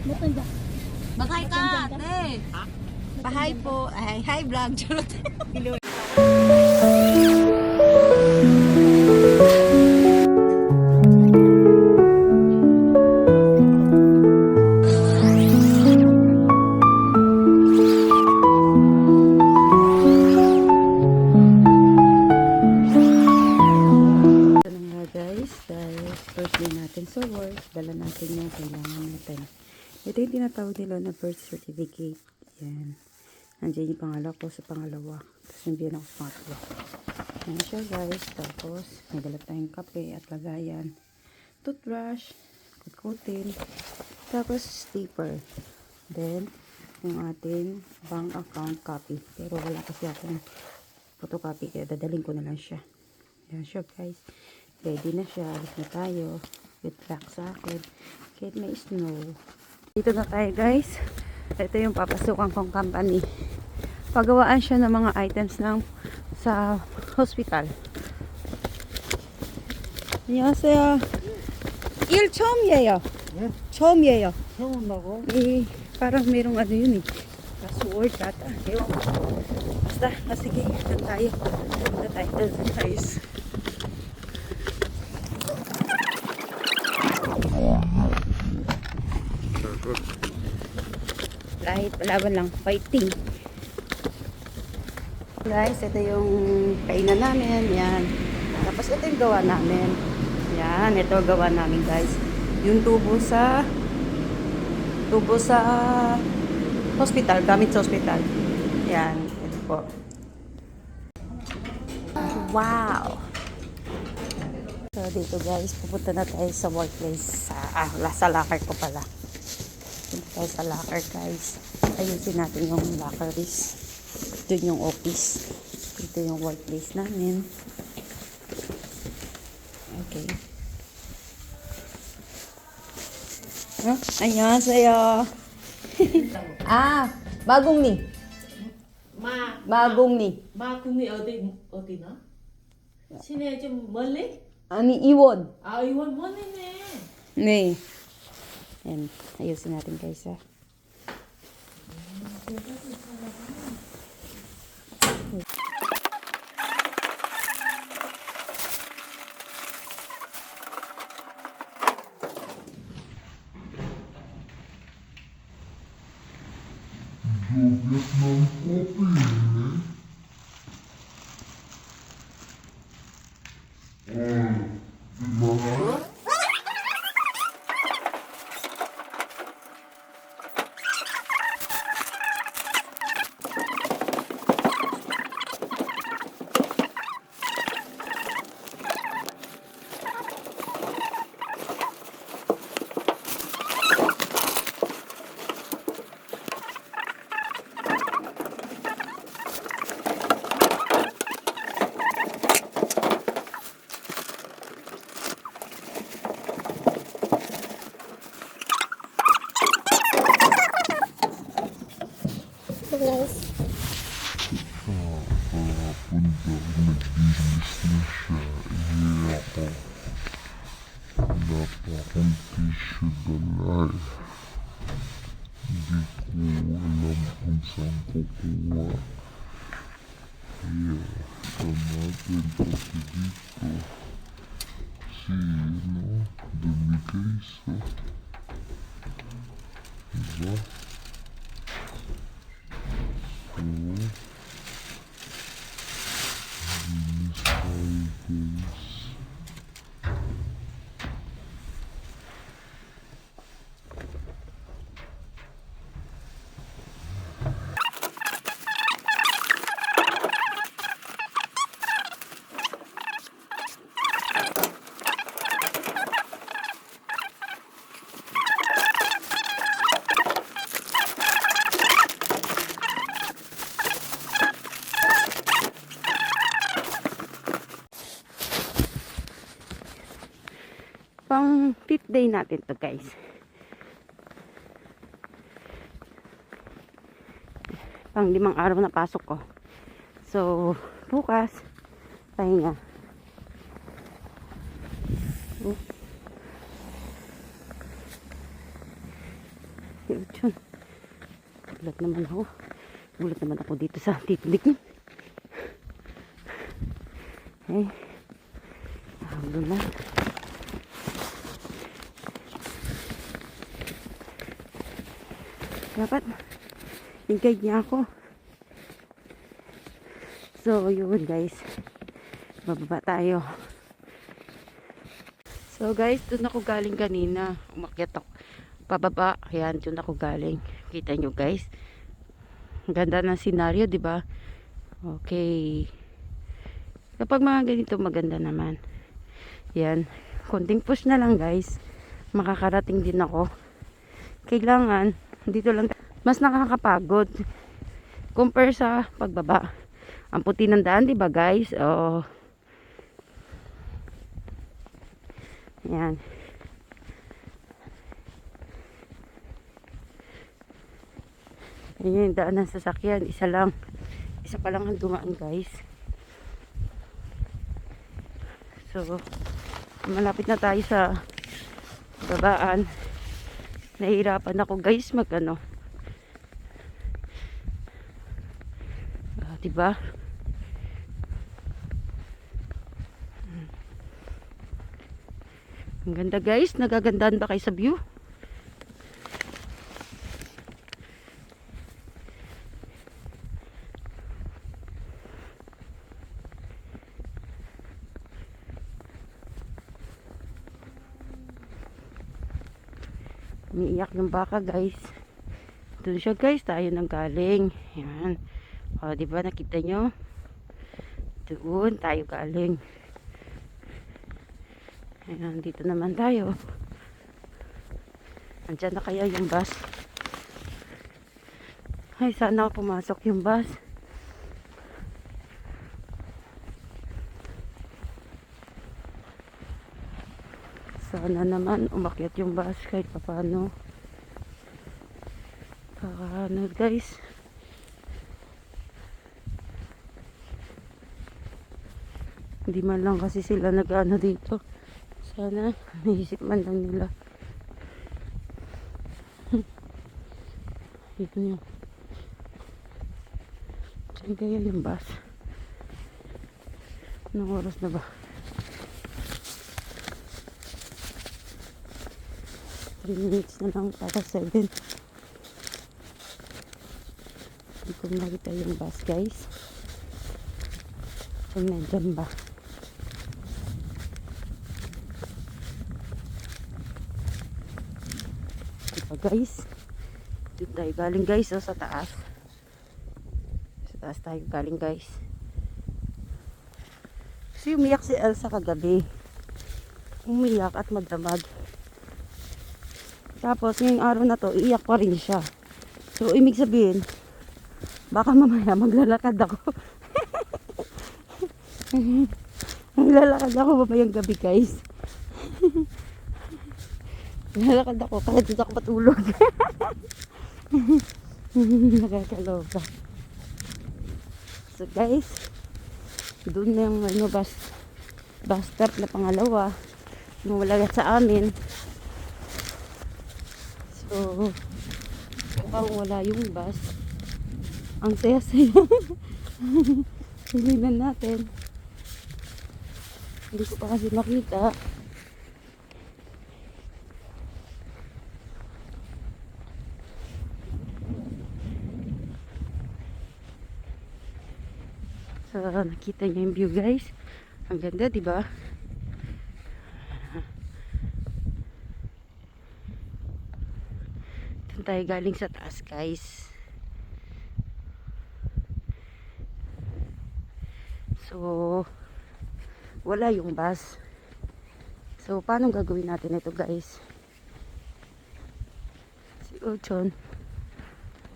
Mag-hi ka, te. Pa-hi po. Ay, hi vlog. Charot. First day natin sa work, dala natin yung kailangan natin. Ito yung tinatawag nila na birth certificate. Yan. Nandiyan yung pangalan ko sa pangalawa. Tapos nandiyan ako sa pangatlo. Yan siya guys. Tapos may dala tayong kape at lagayan. Toothbrush. Kukutin. Tapos sticker. Then yung ating bank account copy. Pero wala kasi akong photocopy kaya dadalhin ko na lang siya. Yan siya guys. Ready na siya. Alis na tayo. Good luck sa akin. Kahit may snow. Dito na tayo guys. Ito yung papasukan kong company. Pagawaan siya ng mga items ng sa hospital. 안녕하세요. 일 처음이에요. 네? 처음이에요. 처음 온다고? Eh, parang merong ano yun eh. Password data. Ewan ko. Basta, sige. Doon tayo. Doon tayo. Doon tayo. Kahit laban lang, fighting. Guys, ito yung kainan namin. Yan. Tapos ito yung gawa namin. Yan, ito gawa namin guys. Yung tubo sa hospital, gamit sa hospital. Yan, ito po. Wow! So dito guys, pupunta na tayo sa workplace. Sa locker ko pala. Punta tayo sa locker guys. Ayusin natin yung locker list. Doon yung office. Dito yung workplace namin. Okay. 안녕하세요. 마곡리. 마곡리. 마궁이 어디나? 시내 좀 멀리? 아니, 이원. 아, 이원 멀리네. 네. Yan. Ayusin natin guys ha. Joget ng kopi, diba? Kahapon daw nag-business na siya. Ako. Wala pa akong tissue dala eh. Hindi ko alam kung saan kukuha. Kaya tamatin kasi dito. Kasi dumi guys diba? Linis tayo guys. Pang 5th day natin to guys. Pang 5 araw na pasok ko. So, bukas, pahinga. Yun. Gulat naman ako. Gulat naman ako dito sa Tito ni Kim. Eh. Hablo na. Dapat i-guide niya ako. So, yun guys. Bababa tayo. So guys, doon ako galing kanina. Umakyat ako. Pababa. Ayan, doon ako galing. Kita nyo guys. Ang ganda ng senaryo, di ba? Okay. Kapag mga ganito, maganda naman. Yan. Konting push na lang guys. Makakarating din ako. Kailangan, dito lang, mas nakakapagod. Compare sa pagbaba. Ang puti ng daan, di ba guys? Oh. Yan. Ayan yung daan ng sasakyan. Isa lang. Isa pa lang ang dumaan guys. So, malapit na tayo sa babaan. Nahihirapan ako guys mag ano. Diba? Ang ganda guys. Nagagandahan ba kayo sa view? Umiiyak yung baka guys. Doon siya guys. Tayo nang galing. Yan. O diba nakita nyo? Doon tayo galing. Ayan, dito naman tayo. Andyan na kaya yung bus. Ay, sana pumasok yung bus. Sana naman umakyat yung bus kahit paano. Ano guys. Hindi man lang kasi sila nag-ano dito. Sana naisip man lang nila. Dito nyo. Saan kaya yung bus? Anong oras na ba? 3 minutes na lang para 7. Hindi ko makita yung bus guys. Kung nandyan ba? Guys, dito tayo galing guys, oh, sa taas tayo galing guys. Kasi umiyak si Elsa kagabi, umiyak at magdamag, tapos ngayong araw na to iiyak pa rin siya. So ibig sabihin baka mamaya maglalakad ako. Maglalakad ako mamayang gabi guys. Nalakad ako, kaya dito ako patulog. Nakakaloka. So guys, doon na yung ano, bus stop na pangalawa. Yung wala sa amin. So, mukhang wala yung bus. Ang saya-saya. Hilinan natin. Hindi ko pa kasi makita. So, nakita niyo yung view guys. Ang ganda, di ba? Doon tayo galing sa taas guys. So, wala yung bus. So, paano gagawin natin ito guys? Si Ochon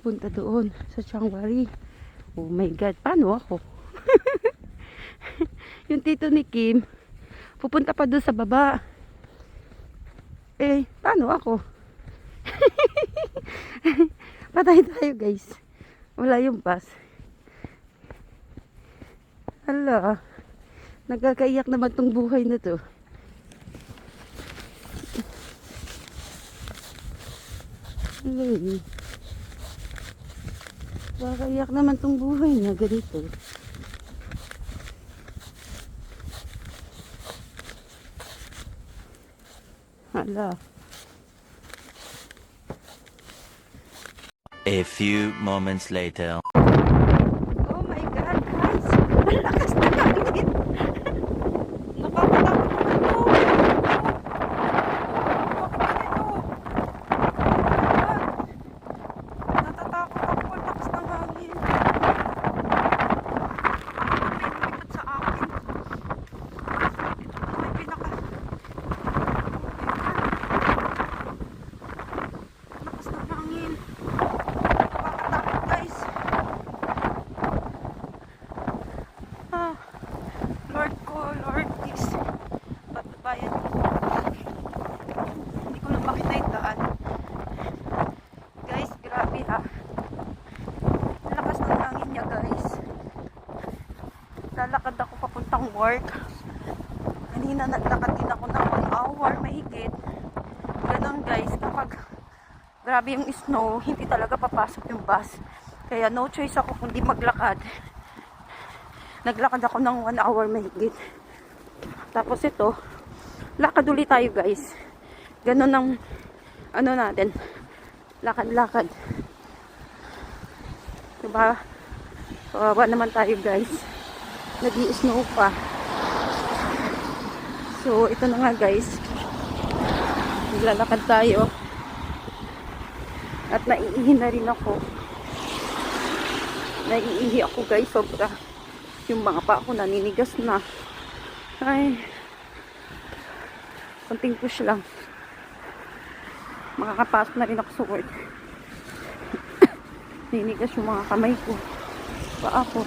punta doon sa Chiangwari. Oh my God, paano ako? Yung tito ni Kim pupunta pa doon sa baba. Eh, paano ako? Patay tayo guys. Wala yung bus. Hala, nagkakaiyak naman tong buhay na to. Hello. Nakakaiyak naman tong buhay niya, ganito. Hala. A few moments later. Oh my God, guys! Ang lakas na hangin! Nakakatakot naman to! Natatakot ako, ang lakas ng hangin. May lumipad sa akin. Ito pa may pinaka... Lakas ng hangin. Nakakatakot, guys. Lord ko, Lord, please. Patabayan ko. Hindi ko na makita yung daan. Guys, grabe ha. Ang lakas ng hangin niya, guys. Lalakad ako papuntang work. Kanina naglakad din ako ng 1 hour, mahigit. Ganon, guys, kapag grabe yung snow, hindi talaga papasok yung bus. Kaya no choice ako kundi maglakad. Naglakad ako ng 1 hour mahigit. Tapos ito, lakad ulit tayo, guys. Ganon ang ano natin. Lakad-lakad. Diba? Kawawa naman tayo, guys. Nag-i-snow pa. So, ito na nga, guys. Naglalakad tayo. At naiihi na rin ako. Naiihi ako, guys. Sobra. Yung mga pa ako naninigas na. Ay. Konting push lang. Makakapasok na rin ako sa work. Naninigas yung mga kamay ko. Pa ako.